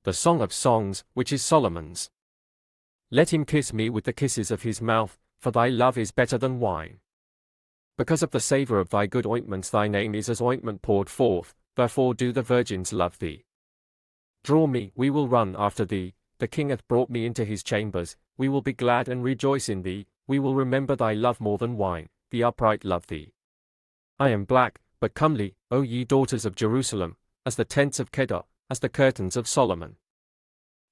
the Song of Songs, which is Solomon's. Let him kiss me with the kisses of his mouth, for thy love is better than wine. Because of the savour of thy good ointments thy name is as ointment poured forth, therefore do the virgins love thee. Draw me, we will run after thee, the king hath brought me into his chambers, we will be glad and rejoice in thee, we will remember thy love more than wine, the upright love thee. I am black, but comely, O ye daughters of Jerusalem, as the tents of Kedar, as the curtains of Solomon.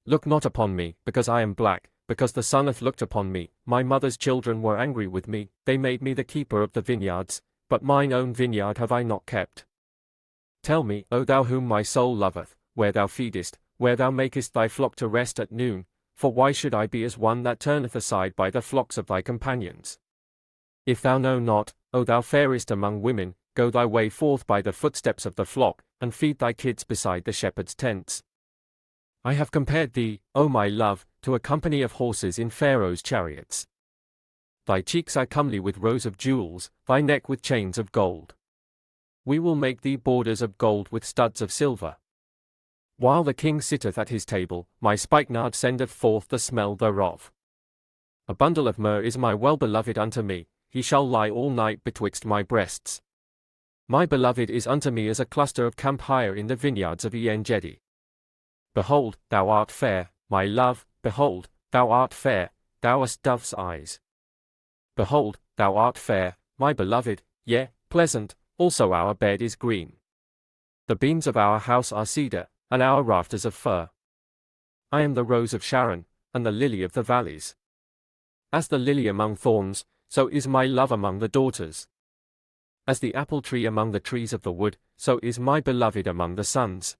Look not upon me, because I am black, because the sun hath looked upon me, my mother's children were angry with me, they made me the keeper of the vineyards, but mine own vineyard have I not kept. Tell me, O thou whom my soul loveth, where thou feedest, where thou makest thy flock to rest at noon, for why should I be as one that turneth aside by the flocks of thy companions? If thou know not, O thou fairest among women, go thy way forth by the footsteps of the flock, and feed thy kids beside the shepherd's tents. I have compared thee, O my love, to a company of horses in Pharaoh's chariots. Thy cheeks are comely with rows of jewels, thy neck with chains of gold. We will make thee borders of gold with studs of silver. While the king sitteth at his table, my spikenard sendeth forth the smell thereof. A bundle of myrrh is my well-beloved unto me, he shall lie all night betwixt my breasts. My beloved is unto me as a cluster of camphire in the vineyards of En-gedi. Behold, thou art fair, my love, behold, thou art fair, thou hast dove's eyes. Behold, thou art fair, my beloved, yea, pleasant, also our bed is green. The beams of our house are cedar, and our rafters of fir. I am the rose of Sharon, and the lily of the valleys. As the lily among thorns, so is my love among the daughters. As the apple tree among the trees of the wood, so is my beloved among the sons.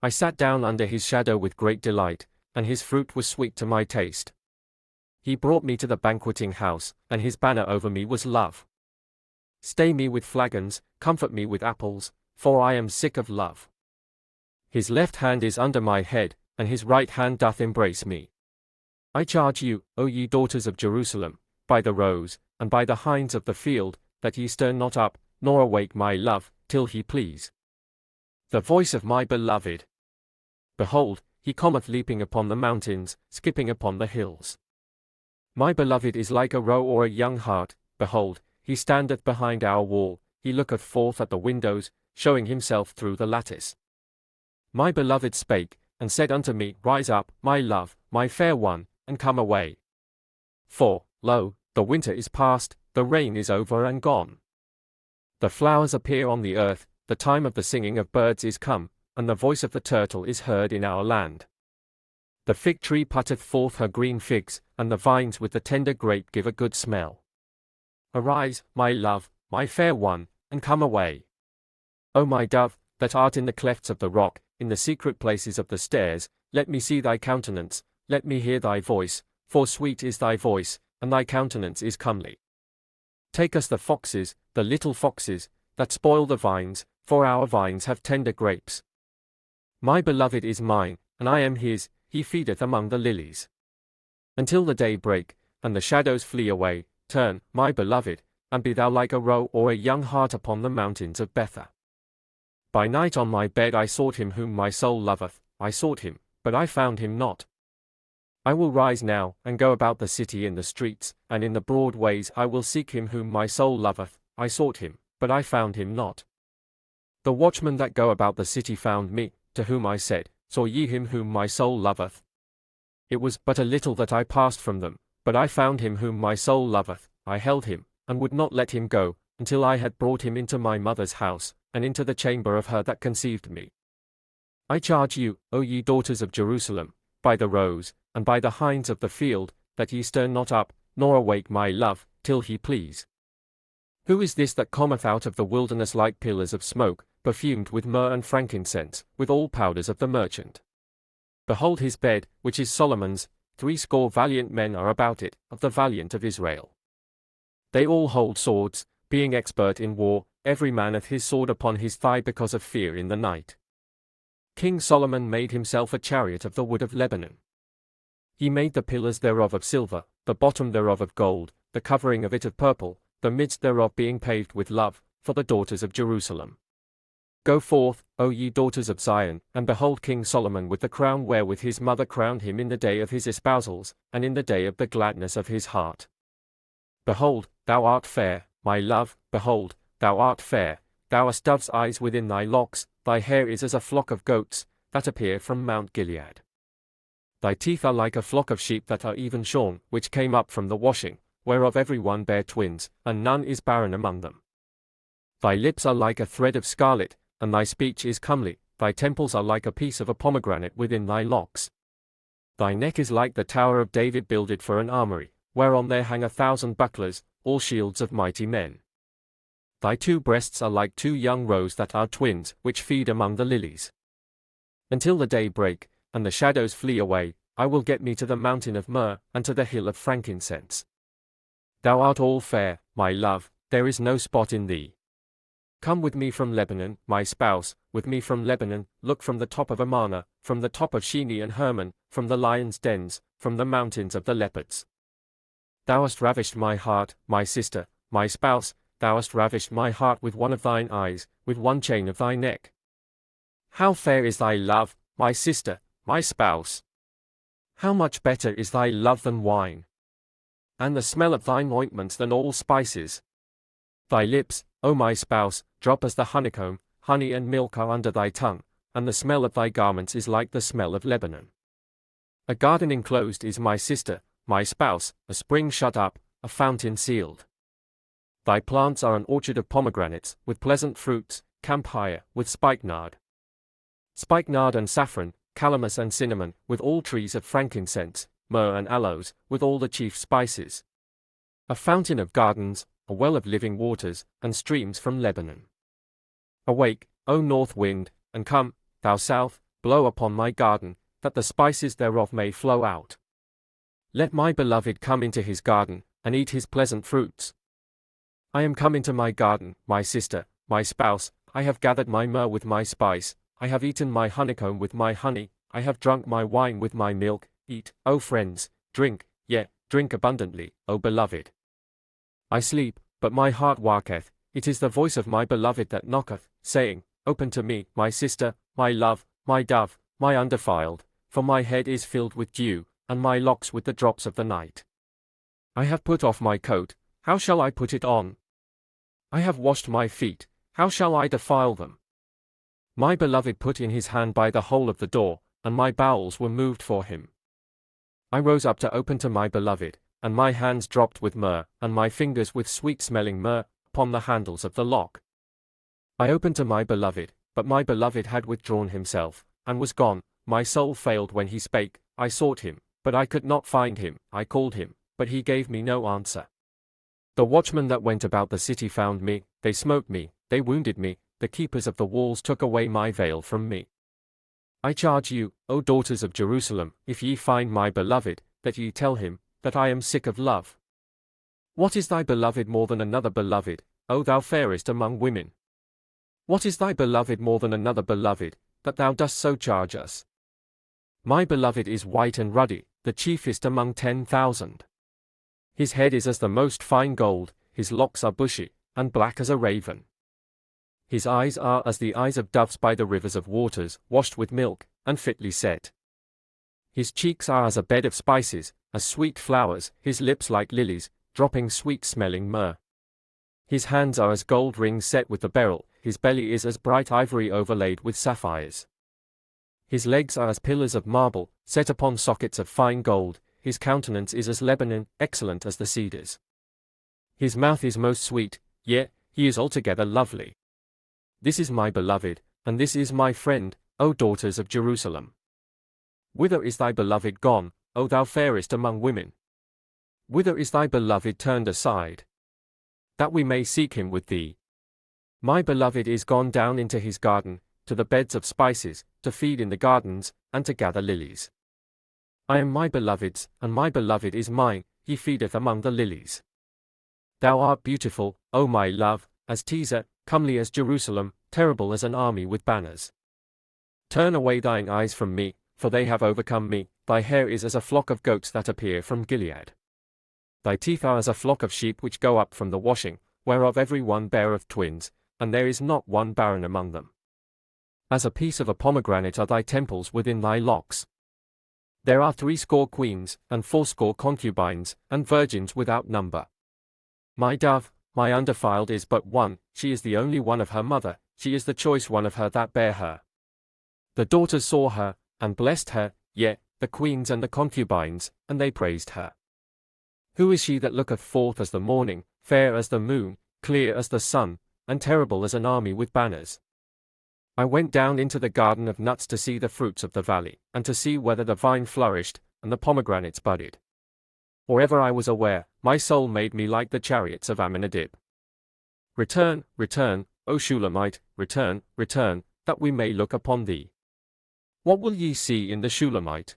I sat down under his shadow with great delight, and his fruit was sweet to my taste. He brought me to the banqueting house, and his banner over me was love. Stay me with flagons, comfort me with apples, for I am sick of love. His left hand is under my head, and his right hand doth embrace me. I charge you, O ye daughters of Jerusalem, by the roes, and by the hinds of the field, that ye stir not up, nor awake my love, till he please. The voice of my beloved. Behold, he cometh leaping upon the mountains, skipping upon the hills. My beloved is like a roe or a young hart, behold, he standeth behind our wall, he looketh forth at the windows, showing himself through the lattice. My beloved spake, and said unto me, Rise up, my love, my fair one, and come away. For, lo, the winter is past, the rain is over and gone. The flowers appear on the earth, the time of the singing of birds is come, and the voice of the turtle is heard in our land. The fig tree putteth forth her green figs, and the vines with the tender grape give a good smell. Arise, my love, my fair one, and come away. O my dove, that art in the clefts of the rock, in the secret places of the stairs, let me see thy countenance, let me hear thy voice, for sweet is thy voice, and thy countenance is comely. Take us the foxes, the little foxes, that spoil the vines, for our vines have tender grapes. My beloved is mine, and I am his, he feedeth among the lilies. Until the day break, and the shadows flee away, turn, my beloved, and be thou like a roe or a young hart upon the mountains of Bether. By night on my bed I sought him whom my soul loveth, I sought him, but I found him not. I will rise now, and go about the city in the streets, and in the broad ways I will seek him whom my soul loveth, I sought him, but I found him not. The watchmen that go about the city found me, to whom I said, Saw ye him whom my soul loveth? It was but a little that I passed from them, but I found him whom my soul loveth, I held him, and would not let him go, until I had brought him into my mother's house, and into the chamber of her that conceived me. I charge you, O ye daughters of Jerusalem, by the roes, and by the hinds of the field, that ye stir not up, nor awake my love, till he please. Who is this that cometh out of the wilderness like pillars of smoke, perfumed with myrrh and frankincense, with all powders of the merchant? Behold his bed, which is Solomon's, 80 valiant men are about it, of the valiant of Israel. They all hold swords, being expert in war, every man hath his sword upon his thigh because of fear in the night. King Solomon made himself a chariot of the wood of Lebanon. He made the pillars thereof of silver, the bottom thereof of gold, the covering of it of purple, the midst thereof being paved with love, for the daughters of Jerusalem. Go forth, O ye daughters of Zion, and behold King Solomon with the crown wherewith his mother crowned him in the day of his espousals, and in the day of the gladness of his heart. Behold, thou art fair, my love, behold, thou art fair, thou hast dove's eyes within thy locks, thy hair is as a flock of goats, that appear from Mount Gilead. Thy teeth are like a flock of sheep that are even shorn, which came up from the washing, whereof every one bare twins, and none is barren among them. Thy lips are like a thread of scarlet, and thy speech is comely, thy temples are like a piece of a pomegranate within thy locks. Thy neck is like the tower of David builded for an armory, whereon there hang 1,000 bucklers, all shields of mighty men. Thy two breasts are like two young roes that are twins, which feed among the lilies. Until the day break, and the shadows flee away, I will get me to the mountain of myrrh, and to the hill of frankincense. Thou art all fair, my love, there is no spot in thee. Come with me from Lebanon, my spouse, with me from Lebanon, look from the top of Amana, from the top of Sheni and Hermon, from the lions' dens, from the mountains of the leopards. Thou hast ravished my heart, my sister, my spouse, thou hast ravished my heart with one of thine eyes, with one chain of thy neck. How fair is thy love, my sister, my spouse! How much better is thy love than wine, and the smell of thine ointments than all spices. Thy lips, O my spouse, drop as the honeycomb, honey and milk are under thy tongue, and the smell of thy garments is like the smell of Lebanon. A garden enclosed is my sister, my spouse, a spring shut up, a fountain sealed. Thy plants are an orchard of pomegranates, with pleasant fruits, camphire, with spikenard. Spikenard and saffron, calamus and cinnamon, with all trees of frankincense, myrrh and aloes, with all the chief spices. A fountain of gardens, a well of living waters, and streams from Lebanon. Awake, O north wind, and come, thou south, blow upon my garden, that the spices thereof may flow out. Let my beloved come into his garden, and eat his pleasant fruits. I am come into my garden, my sister, my spouse, I have gathered my myrrh with my spice, I have eaten my honeycomb with my honey, I have drunk my wine with my milk. Eat, O friends, drink, yea, drink abundantly, O beloved. I sleep, but my heart waketh, it is the voice of my beloved that knocketh, saying, Open to me, my sister, my love, my dove, my undefiled, for my head is filled with dew, and my locks with the drops of the night. I have put off my coat, how shall I put it on? I have washed my feet, how shall I defile them? My beloved put in his hand by the hole of the door, and my bowels were moved for him. I rose up to open to my beloved, and my hands dropped with myrrh, and my fingers with sweet-smelling myrrh, upon the handles of the lock. I opened to my beloved, but my beloved had withdrawn himself, and was gone. My soul failed when he spake, I sought him, but I could not find him, I called him, but he gave me no answer. The watchmen that went about the city found me, they smote me, they wounded me, the keepers of the walls took away my veil from me. I charge you, O daughters of Jerusalem, if ye find my beloved, that ye tell him, that I am sick of love. What is thy beloved more than another beloved, O thou fairest among women? What is thy beloved more than another beloved, that thou dost so charge us? My beloved is white and ruddy, the chiefest among 10,000. His head is as the most fine gold, his locks are bushy, and black as a raven. His eyes are as the eyes of doves by the rivers of waters, washed with milk, and fitly set. His cheeks are as a bed of spices, as sweet flowers, his lips like lilies, dropping sweet-smelling myrrh. His hands are as gold rings set with the beryl, his belly is as bright ivory overlaid with sapphires. His legs are as pillars of marble, set upon sockets of fine gold, his countenance is as Lebanon, excellent as the cedars. His mouth is most sweet, yea, he is altogether lovely. This is my beloved, and this is my friend, O daughters of Jerusalem. Whither is thy beloved gone, O thou fairest among women? Whither is thy beloved turned aside? That we may seek him with thee. My beloved is gone down into his garden, to the beds of spices, to feed in the gardens, and to gather lilies. I am my beloved's, and my beloved is mine, he feedeth among the lilies. Thou art beautiful, O my love, as Tirzah, comely as Jerusalem, terrible as an army with banners. Turn away thine eyes from me, for they have overcome me, thy hair is as a flock of goats that appear from Gilead. Thy teeth are as a flock of sheep which go up from the washing, whereof every one beareth twins, and there is not one barren among them. As a piece of a pomegranate are thy temples within thy locks. There are 80 queens, and 80 concubines, and virgins without number. My dove, my undefiled is but one, she is the only one of her mother, she is the choice one of her that bare her. The daughters saw her, and blessed her, yea, the queens and the concubines, and they praised her. Who is she that looketh forth as the morning, fair as the moon, clear as the sun, and terrible as an army with banners? I went down into the garden of nuts to see the fruits of the valley, and to see whether the vine flourished, and the pomegranates budded. Or ever I was aware, my soul made me like the chariots of Amminadib. Return, return, O Shulamite, return, return, that we may look upon thee. What will ye see in the Shulamite?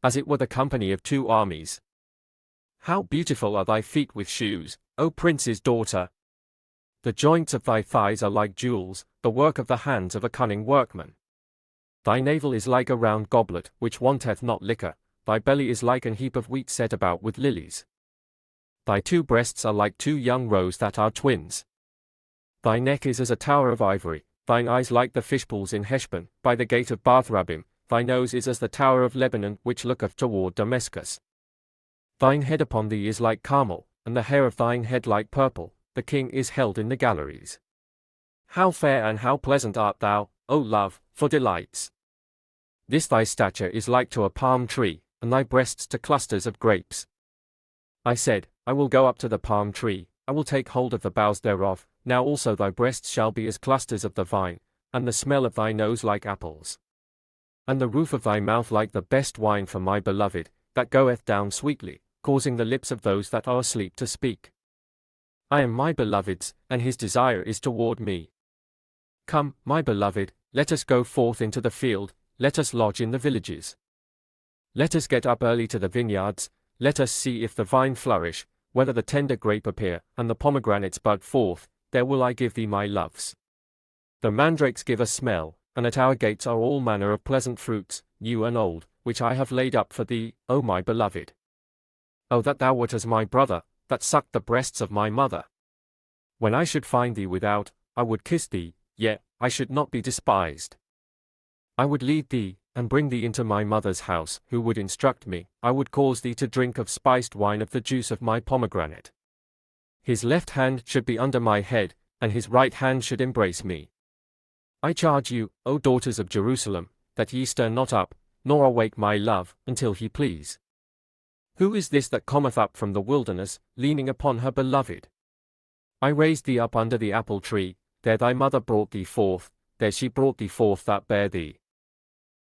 As it were the company of 2 armies. How beautiful are thy feet with shoes, O prince's daughter! The joints of thy thighs are like jewels, the work of the hands of a cunning workman. Thy navel is like a round goblet, which wanteth not liquor, thy belly is like an heap of wheat set about with lilies. Thy 2 breasts are like 2 young roes that are twins. Thy neck is as a tower of ivory, thine eyes like the fishpools in Heshbon, by the gate of Bath-rabbim, thy nose is as the tower of Lebanon which looketh toward Damascus. Thine head upon thee is like Carmel, and the hair of thine head like purple, the king is held in the galleries. How fair and how pleasant art thou, O love, for delights! This thy stature is like to a palm tree, and thy breasts to clusters of grapes. I said, I will go up to the palm tree, I will take hold of the boughs thereof, now also thy breasts shall be as clusters of the vine, and the smell of thy nose like apples. And the roof of thy mouth like the best wine for my beloved, that goeth down sweetly, causing the lips of those that are asleep to speak. I am my beloved's, and his desire is toward me. Come, my beloved, let us go forth into the field, let us lodge in the villages. Let us get up early to the vineyards, let us see if the vine flourish, whether the tender grape appear, and the pomegranates bud forth, there will I give thee my loves. The mandrakes give a smell, and at our gates are all manner of pleasant fruits, new and old, which I have laid up for thee, O my beloved. O that thou wert as my brother, that sucked the breasts of my mother. When I should find thee without, I would kiss thee, yet I should not be despised. I would lead thee, and bring thee into my mother's house, who would instruct me, I would cause thee to drink of spiced wine of the juice of my pomegranate. His left hand should be under my head, and his right hand should embrace me. I charge you, O daughters of Jerusalem, that ye stir not up, nor awake my love, until he please. Who is this that cometh up from the wilderness, leaning upon her beloved? I raised thee up under the apple tree, there thy mother brought thee forth, there she brought thee forth that bare thee.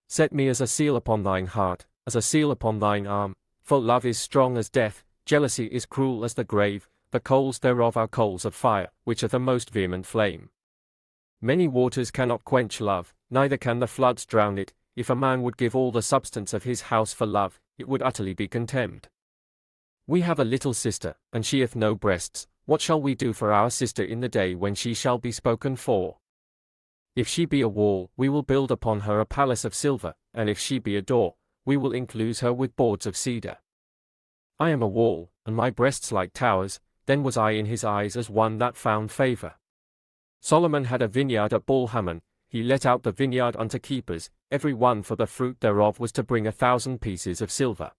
Set me as a seal upon thine heart, as a seal upon thine arm, for love is strong as death, jealousy is cruel as the grave, the coals thereof are coals of fire, which are the most vehement flame. Many waters cannot quench love, neither can the floods drown it. If a man would give all the substance of his house for love, it would utterly be contemned. We have a little sister, and she hath no breasts. What shall we do for our sister in the day when she shall be spoken for? If she be a wall, we will build upon her a palace of silver, and if she be a door, we will enclose her with boards of cedar. I am a wall, and my breasts like towers, then was I in his eyes as one that found favor. Solomon had a vineyard at Baal-Hamon, he let out the vineyard unto keepers, every one for the fruit thereof was to bring 1,000 pieces of silver.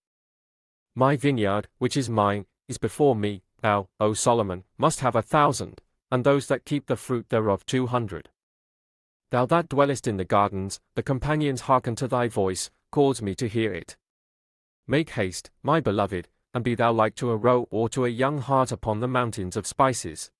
My vineyard, which is mine, is before me, thou, O Solomon, must have 1,000, and those that keep the fruit thereof 200. Thou that dwellest in the gardens, the companions hearken to thy voice, cause me to hear it. Make haste, my beloved, and be thou like to a roe or to a young hart upon the mountains of spices.